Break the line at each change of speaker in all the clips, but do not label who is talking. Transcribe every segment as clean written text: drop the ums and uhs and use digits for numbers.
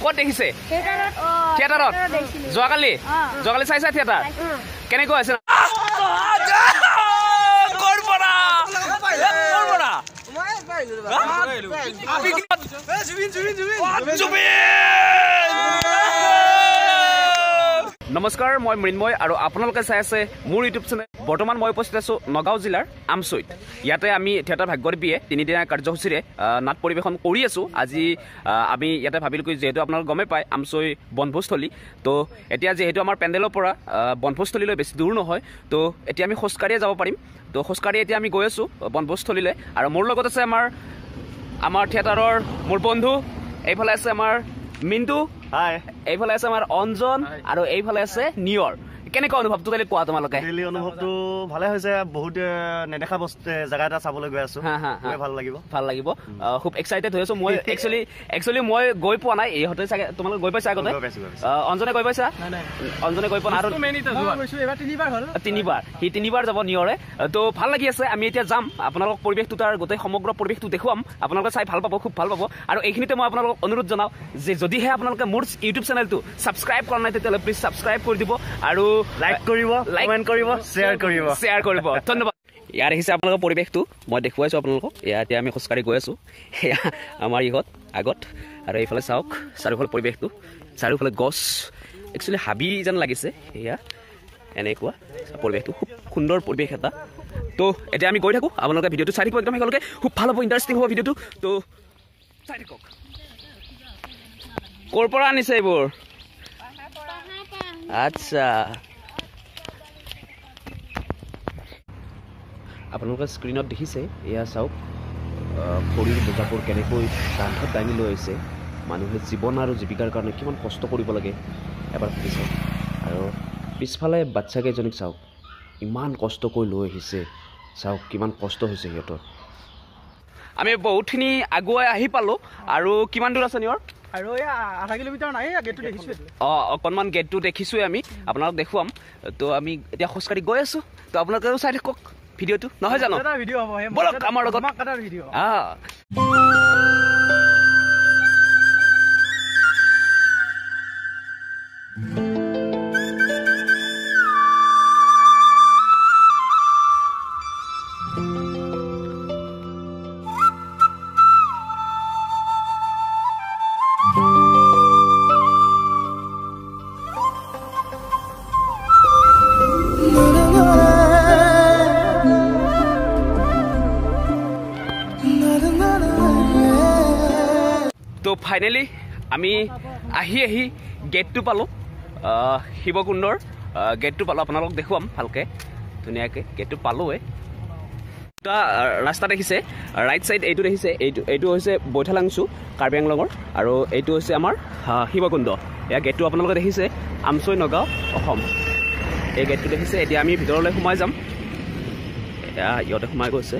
ক'ত দেখিছে থিয়েটাৰত যোৱাকালি চাইছা থিয়েটাৰ কেনেকৈ আছে নমস্কাৰ মই মৃন্ময় আৰু আপোনালোকে চাই আছে মোৰ ইউটিউব চেনেল বৰ্তমান মই উপস্থিত আছো নগাঁও জিলাৰ আমচৈত ইয়াতে আমি থিয়েটাৰ ভাগ্যদেৱীয়ে তিনিদিনীয়া কাৰ্যসূচীৰে নাট পৰিৱেশন কৰি আছো আজি আমি ইয়াতে ভাবিলো যেহেতু আপোনালোক গমে পায় আমচৈ বনভোজস্থলী তো এতিয়া যেহেতু আমাৰ পেণ্ডেলৰ পৰা বনভোজস্থলীলৈ বেছি দূৰ নহয় তো এতিয়া আমি খোজকাঢ়িয়ে যাব পাৰিম তো খোজকাঢ়ি এতিয়া আমি গৈ আছো বনভোজস্থলীলৈ আৰু মোৰ লগত আছে আমাৰ থিয়েটাৰৰ মোৰ বন্ধু এইফালে আছে আমাৰ মিণ্টু এইফালে আছে আমাৰ অঞ্জন আৰু এইফালে আছে নিয়ৰ কেনেকুৱা অনুভৱটো কালি কোৱা তোমালোকে
অনুভৱটো ভালে হৈছে বহুত নেদেখা বস্তু জাগা এটা চাবলৈ গৈ আছো ভাল লাগিব খুব এক্সাইটেড হৈ আছো মই একচুৱেলি মই গৈ পোৱা নাই এইহঁতে চাগে তোমালোকে গৈ পাইছা আগতে অঞ্জনে গৈ পাইছা অঞ্জনে গৈ পোৱা তিনিবাৰ সি তিনিবাৰ যাব নিয়ৰে তো ভাল লাগি আছে আমি এতিয়া যাম আপোনালোকক পৰিৱেশটো তাৰ গোটেই সমগ্ৰ পৰিৱেশটো দেখুৱাম আপোনালোকে চাই ভাল পাব খুব ভাল পাব আৰু এইখিনিতে মই আপোনালোকক অনুৰোধ জনাওঁ যে যদিহে আপোনালোকে মোৰ ইউটিউব চেনেলটো ছাবস্ক্ৰাইব কৰা নাই তেতিয়াহ'লে প্লিজ ছাবস্ক্ৰাইব কৰি দিব আৰু লাইক কৰিব কমেণ্ট কৰিব শ্বেয়াৰ কৰিব ধন্যবাদ ইয়াৰ আহিছে আপোনালোকৰ পৰিৱেশটো মই দেখুৱাইছোঁ আপোনালোকক এতিয়া আমি খোজকাঢ়ি গৈ আছোঁ এয়া আমাৰ ইহঁত আগত আৰু এইফালে চাওক চাৰিওফালে পৰিৱেশটো চাৰিওফালে গছ একচুৱেলি হাবি যেন লাগিছে এয়া এনেকুৱা পৰিৱেশটো খুব সুন্দৰ পৰিৱেশ এটা তো এতিয়া আমি গৈ থাকোঁ আপোনালোকে ভিডিঅ'টো চাই থাকিব একদম একেলগে খুব ভাল হ'ব ইণ্টাৰেষ্টিং হ'ব ভিডিঅ'টো তো চাই থাকক ক'ৰ পৰা আনিছে এইবোৰ আচ্ছা আপোনালোকে স্ক্ৰীণত দেখিছে এয়া চাওক খৰিৰ বোজাবোৰ কেনেকৈ কান্ধত দাঙি লৈ আহিছে মানুহে জীৱন আৰু জীৱিকাৰ কাৰণে কিমান কষ্ট কৰিব লাগে এবাৰ ভাবি চাওক আৰু পিছফালে বাচ্চাকেইজনীক চাওক ইমান কষ্ট কৰি লৈ আহিছে চাওক কিমান কষ্ট হৈছে সিহঁতৰ আমি বহুতখিনি আগুৱাই আহি পালোঁ আৰু কিমান দূৰ আছে নিয়ৰ
আৰু আধা কিলোমিটাৰ নাই গেটটো দেখিছোঁ
অকণমান গেটটো দেখিছোঁৱে আমি আপোনালোক দেখুৱাম তো আমি এতিয়া খোজকাঢ়ি গৈ আছোঁ তো আপোনালোকেও চাই থাকক ভিডিঅ'টো নহয় জানো
ভিডিঅ' হ'ব
বলক আমাৰ লগত
ভিডিঅ'
তো ফাইনেলি আমি আহি গেটটো পালোঁ শিৱকুণ্ডৰ গেটটো পালোঁ আপোনালোকক দেখুৱাম ভালকৈ ধুনীয়াকৈ গেটটো পালোঁৱে দুটা ৰাস্তা দেখিছে ৰাইট ছাইড এইটো দেখিছে এইটো হৈছে বৈঠালাংচু কাৰ্বি আংলঙৰ আৰু এইটো হৈছে আমাৰ শিৱকুণ্ড এয়া গেটটো আপোনালোকে দেখিছে আমচৈ নগাঁও অসম এই গেটটো দেখিছে এতিয়া আমি ভিতৰলৈ সোমাই যাম এয়া ইহঁতে সোমাই গৈছে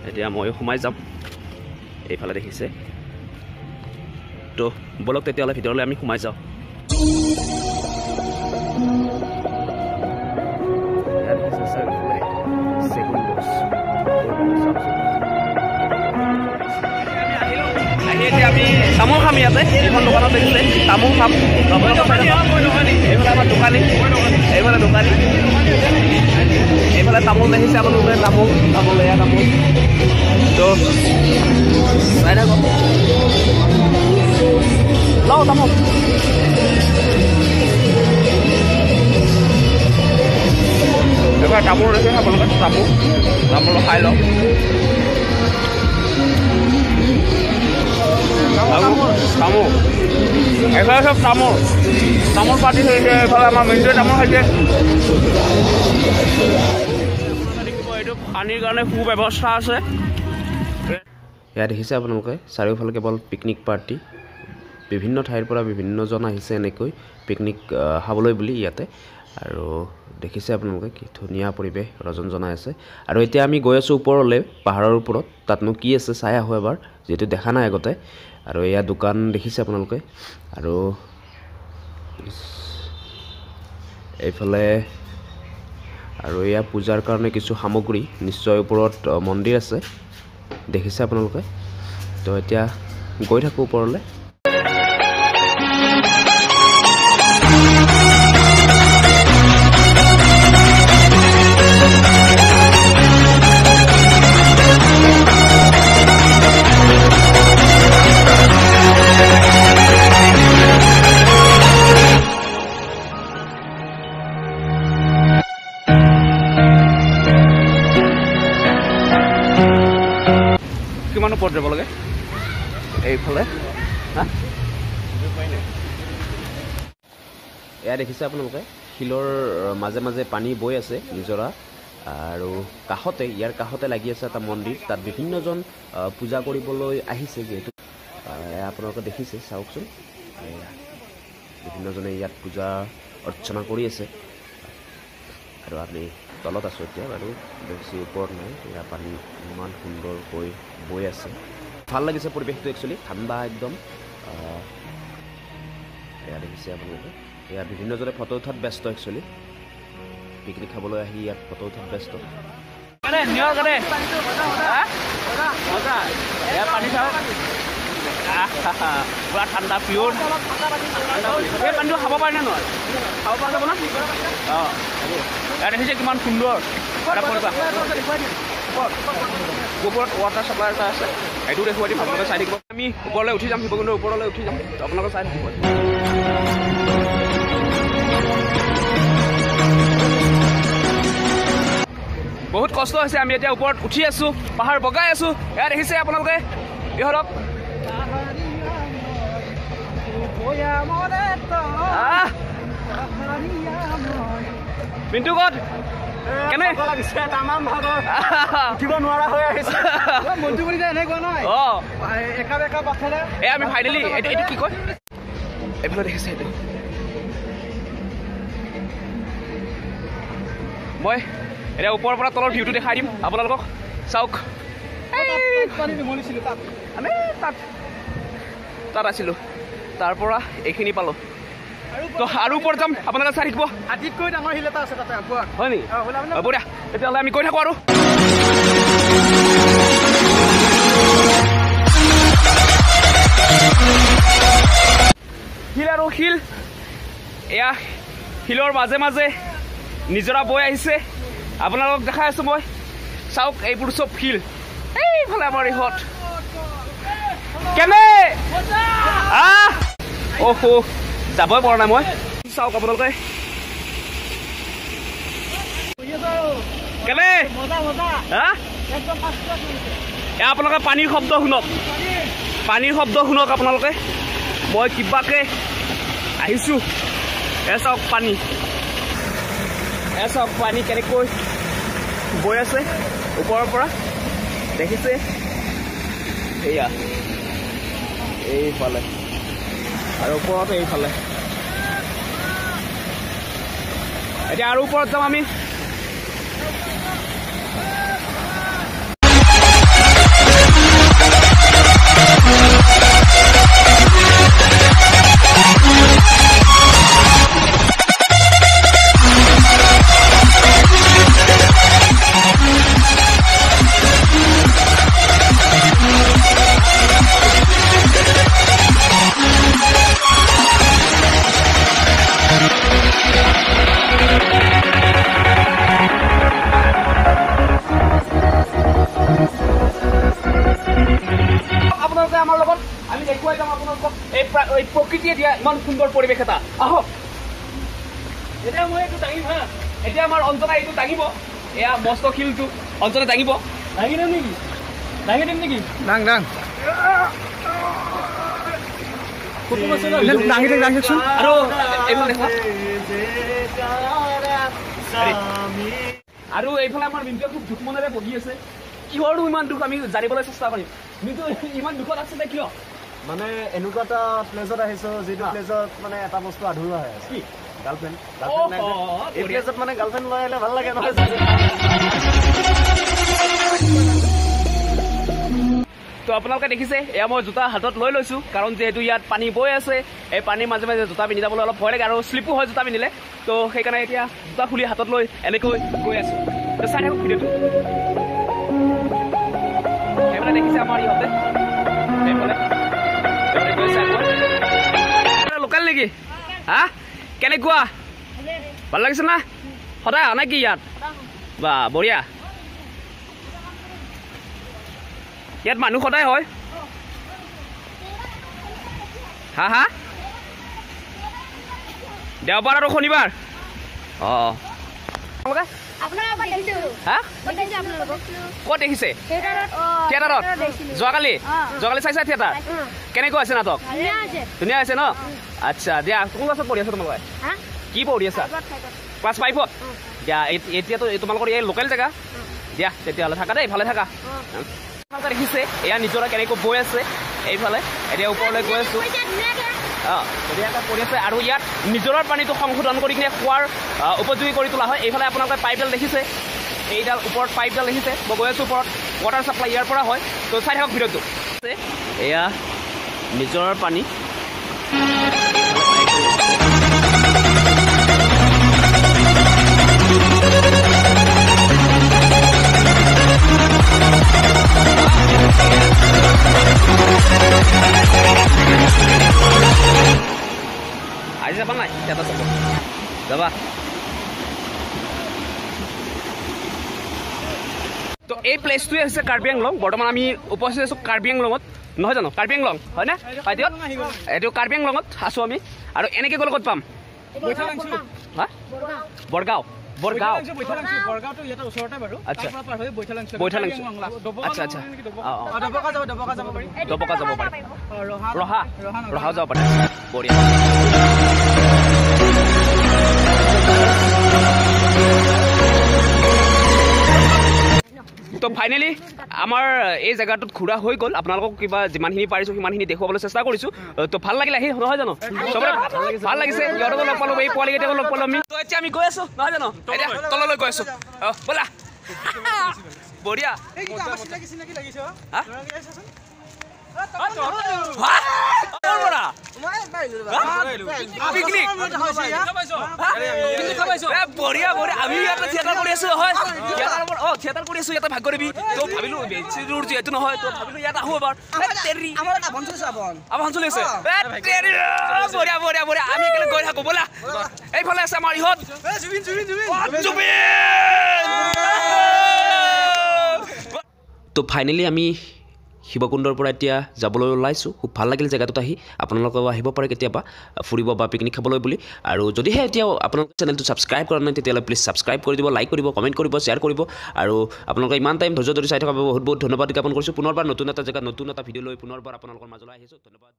এতিয়া ময়ো সোমাই যাম এইফালে দেখিছে তো বলক তেতিয়াহ'লে ভিতৰলৈ আমি সোমাই যাওঁ এতিয়া আমি তামোল খাম ইয়াতে এখন দোকানত দেখিছে তামোল খাম এইফালে আমাৰ দোকানী এইফালে তামোল দেখিছে আপোনালোকে তামোল এয়া তামোল তো চাই থাকক লওঁ তামোল এইবাৰ তামোল দেখিছে আপোনালোকে তামোল খাই লওঁ তামোল এইফালে চব তামোল পাতি থৈছে এইফালে আমাৰ মিণ্টুৱে তামোল খাইছে এইটো পানীৰ কাৰণে সু ব্যৱস্থা আছে ইয়াত দেখিছে আপোনালোকে চাৰিওফালে কেৱল পিকনিক পাৰ্টি বিভিন্ন ঠাইৰ পৰা বিভিন্নজন আহিছে এনেকৈ পিকনিক খাবলৈ বুলি ইয়াতে আৰু দেখিছে আপোনালোকে কি ধুনীয়া পৰিৱেশ ৰজন জনাই আছে আৰু এতিয়া আমি গৈ আছোঁ ওপৰলৈ পাহাৰৰ ওপৰত তাতনো কি আছে চাই আহোঁ এবাৰ যিহেতু দেখা নাই আগতে আৰু এয়া দোকান দেখিছে আপোনালোকে আৰু এইফালে আৰু এয়া পূজাৰ কাৰণে কিছু সামগ্ৰী নিশ্চয় ওপৰত মন্দিৰ আছে দেখিছে আপোনালোকে তো এতিয়া গৈ থাকোঁ ওপৰলৈ। কিমান ওপৰত যাব লাগে এইফালে? এয়া দেখিছে আপোনালোকে শিলৰ মাজে মাজে পানী বৈ আছে নিজৰা, আৰু কাষতে ইয়াৰ কাষতে লাগি আছে এটা মন্দিৰ। তাত বিভিন্নজন পূজা কৰিবলৈ আহিছে। যিহেতু আপোনালোকে দেখিছে, চাওকচোন, বিভিন্নজনে ইয়াত পূজা অৰ্চনা কৰি আছে। আৰু আমি তলত আছোঁ এতিয়া, বাৰু বেছি ওপৰত নাই। এয়া পানী ইমান সুন্দৰকৈ বৈ আছে, ভাল লাগিছে পৰিৱেশটো। একচুৱেলি ঠাণ্ডা একদম। এয়া দেখিছে আপোনালোকে, এয়া বিভিন্নজনে ফটো উঠাত ব্যস্ত। একচুৱেলি পিকনিক খাবলৈ আহি ইয়াত ফটো উঠাত ব্যস্ত। পুৰা ঠাণ্ডা, পিয়'ৰ। এই পানীটো খাব পাৰে নে নহয়? খাব পৰা যাব না? অঁ, ইয়াত দেখিছে কিমান সুন্দৰ এটা পৰিৱেশ। ওপৰত ৱাটাৰ চাপ্লাই এটা আছে, সেইটো দেখুৱাই দিম, আপোনালোকে চাই থাকিব। আমি ওপৰলৈ উঠি যাম, শিৱকুণ্ডৰ ওপৰলৈ উঠি যাম, আপোনালোকে চাই থাকিব। বহুত কষ্ট হৈছে, আমি এতিয়া ওপৰত উঠি আছোঁ, পাহাৰ বগাই আছোঁ। এয়া দেখিছে আপোনালোকে, ইহঁতক পিণ্টু ক'ত? কেনে লাগিছে? তামাম ভাগৰ, উঠিব নোৱাৰা হৈ আহিছে মনটো বুলি এনেকুৱা নহয়। অঁ, একা বেকা পাথৰে। এই আমি ফাইনেলি এইটো কি কয়, এইফালে দেখিছে এইটো। মই এতিয়া ওপৰৰ পৰা তলৰ ভিউটো দেখাই দিম আপোনালোকক, চাওক। আমি তাত আছিলোঁ, তাৰ পৰা এইখিনি পালোঁ। তো আৰু ওপৰত যাম, আপোনালোকে চাই থাকিব। আটাইতকৈ ডাঙৰ শিল এটা আছে তাতে। হয় নেকি? হ'ব দিয়া, তেতিয়াহ'লে আমি গৈ থাকোঁ। আৰু শিল আৰু শিল, এয়া শিলৰ মাজে মাজে নিজৰা বৈ আহিছে। আপোনালোকক দেখাই আছোঁ মই, চাওক, এইবোৰ চব শিল। এইফালে আমাৰ ইহঁত কেনে অহ, যাবই পৰা নাই মই। চাওক আপোনালোকে কেনে, আপোনালোকে পানীৰ শব্দ শুনক, পানীৰ শব্দ শুনক আপোনালোকে। মই কিবাকে আহিছোঁ। চাওক পানী, চাওক পানী কেনেকৈ বৈ আছে ওপৰৰ পৰা, দেখিছে? এয়া এইফালে আৰু ওপৰত এইফালে। এতিয়া আৰু ওপৰত যাম আমি। আমাৰ লগত আমি দেখুৱাই যাম আপোনালোকক এই প্ৰকৃতিয়ে দিয়া ইমান সুন্দৰ পৰিৱেশ এটা। আহক, এতিয়া মই এইটো দাঙিম। এতিয়া আমাৰ অঞ্জনা এইটো দাঙিব। এয়া মস্ত শিলটো অঞ্জনা দাঙিব। দাঙি দিম নেকি? দাঙি দিম নেকি? দাং দাং আৰু এইফালে আমাৰ মিন্টুৱে খুব দুখ মনেৰে বহি আছে। কিহৰনো ইমান দুখ আমি জানিবলৈ চেষ্টা কৰিম। মিন্টু ইমান দুখত আছিলে কিয়?
মানে এনেকুৱা এটা প্লেছত আহিছো যিটো প্লেছত মানে এটা বস্তু আধৰুৱা হৈ আছে। গাৰ্লফ্ৰেণ্ড এই প্লেছত মানে গাৰ্লফ্ৰেণ্ড লৈ আহিলে ভাল লাগে নহয়।
তো আপোনালোকে দেখিছে, এয়া মই জোতা হাতত লৈ লৈছোঁ, কাৰণ যিহেতু ইয়াত পানী বৈ আছে। এই পানীৰ মাজে মাজে জোতা পিন্ধি যাবলৈ অলপ ভয় লাগে আৰু শ্লিপো হয় জোতা পিন্ধিলে। তো সেইকাৰণে এতিয়া জোতা খুলি হাতত লৈ এনেকৈ গৈ আছোঁ। তো চাই থাকক ভিডিঅ'টো। এইফালে দেখিছে আমাৰ ইহঁতে
হা কেনেকুৱা ভাল লাগিছে না সদায় আনা কি ইয়াত বা বঢ়িয়া ইয়াত মানুহ সদায় হয় হা হা দেওবাৰ আৰু শনিবাৰ অঁ ক'ত দেখিছে থিয়েটাৰত যোৱাকালি চাইছা থিয়েটাৰ কেনেকুৱা আছে নাটক ধুনীয়া আছে ন আচ্ছা দিয়া কোন ক্লাছত পঢ়ি আছা তোমালোকে কি পঢ়ি আছা ক্লাছ 5ত দিয়া এতিয়াতো তোমালোকৰ এই লোকেল জেগা দিয়া তেতিয়াহ'লে থাকা দেই ভালে থাকা দেখিছে এয়া নিজৰা কেনেকৈ বৈ আছে এইফালে এতিয়া ওপৰলৈ গৈ আছো ধুনীয়াকৈ পৰি আছে আৰু ইয়াত নিজৰাৰ পানীটো সংশোধন কৰি কিনে খোৱাৰ উপযোগী কৰি তোলা হয় এইফালে আপোনালোকে পাইপডাল দেখিছে এইডাল ওপৰত পাইপডাল দেখিছে মই গৈ আছোঁ ওপৰত ৱাটাৰ চাপ্লাই ইয়াৰ পৰা হয় তো চাই থাকক ভিডিঅ'টো এয়া নিজৰাৰ পানী আজি যাবা নাই থিয়েটাৰ চাব যাবা তো এই প্লেচটোৱে হৈছে কাৰ্বি আংলং বৰ্তমান আমি উপস্থিত আছোঁ কাৰ্বি আংলঙত নহয় জানো কাৰ্বি আংলং হয়নে পাইটিয়ত এইটো কাৰ্বি আংলঙত আছোঁ আমি আৰু এনেকৈ গ'লে ক'ত পাম হা বৰগাঁও বৰগাঁও আচ্ছা বৈঠালাংচু আচ্ছা আচ্ছা ডবকা যাব পাৰি ৰহা যাব পাৰে বঢ়িয়া তো ফাইনেলি আমাৰ এই জেগাটোত ঘূৰা হৈ গ'ল আপোনালোকক কিবা যিমানখিনি পাৰিছোঁ সিমানখিনি দেখুৱাবলৈ চেষ্টা কৰিছোঁ তো ভাল লাগিলে আহি নহয় জানো চবৰে ভাল লাগিছে সিহঁতকো লগ পালোঁ এই পোৱালিকেইটাকো লগ পালোঁ আমি তো এতিয়া আমি গৈ আছোঁ নহয় জানো এতিয়া তললৈ গৈ আছোঁ ব'লা বঢ়িয়া বঢ়িয়া বঢ়িয়া আমি ইয়াতে থিয়েটাৰ কৰি আছোঁ হয় থিয়েটাৰ কৰি আছোঁ ইয়াতে ভাগ কৰিবি তো ভাবিলোঁ বেছি দূৰ যিহেতু নহয় তো ভাবিলোঁ ইয়াত আহোঁ এবাৰ আৱাহন চলি আছে বঢ়িয়া বঢ়িয়া বঢ়িয়া আমি একেলগে গৈ থাকোঁ ব'লা এইফালে আছে আমাৰ ইহঁত তো ফাইনেলি আমি শিৱকুণ্ডৰ পৰা এতিয়া যাবলৈ ওলাইছোঁ খুব ভাল লাগিল জেগাটোত আহি আপোনালোকেও আহিব পাৰে কেতিয়াবা ফুৰিব বা পিকনিক খাবলৈ বুলি আৰু যদিহে এতিয়াও আপোনালোকৰ চেনেলটো ছাবস্ক্ৰাইব কৰা নাই তেতিয়াহ'লে প্লিজ ছাবস্ক্ৰাইব কৰি দিব লাইক কৰিব কমেণ্ট কৰিব শ্বেয়াৰ কৰিব আৰু আপোনালোকে ইমান টাইম ধৈৰ্য ধৰি চাই থকা বহুত বহুত ধন্যবাদ জ্ঞাপন কৰিছোঁ পুনৰবাৰ নতুন এটা জেগাত নতুন এটা ভিডিঅ' লৈ পুনৰবাৰ আপোনালোকৰ মাজলৈ আহিছোঁ ধন্যবাদ।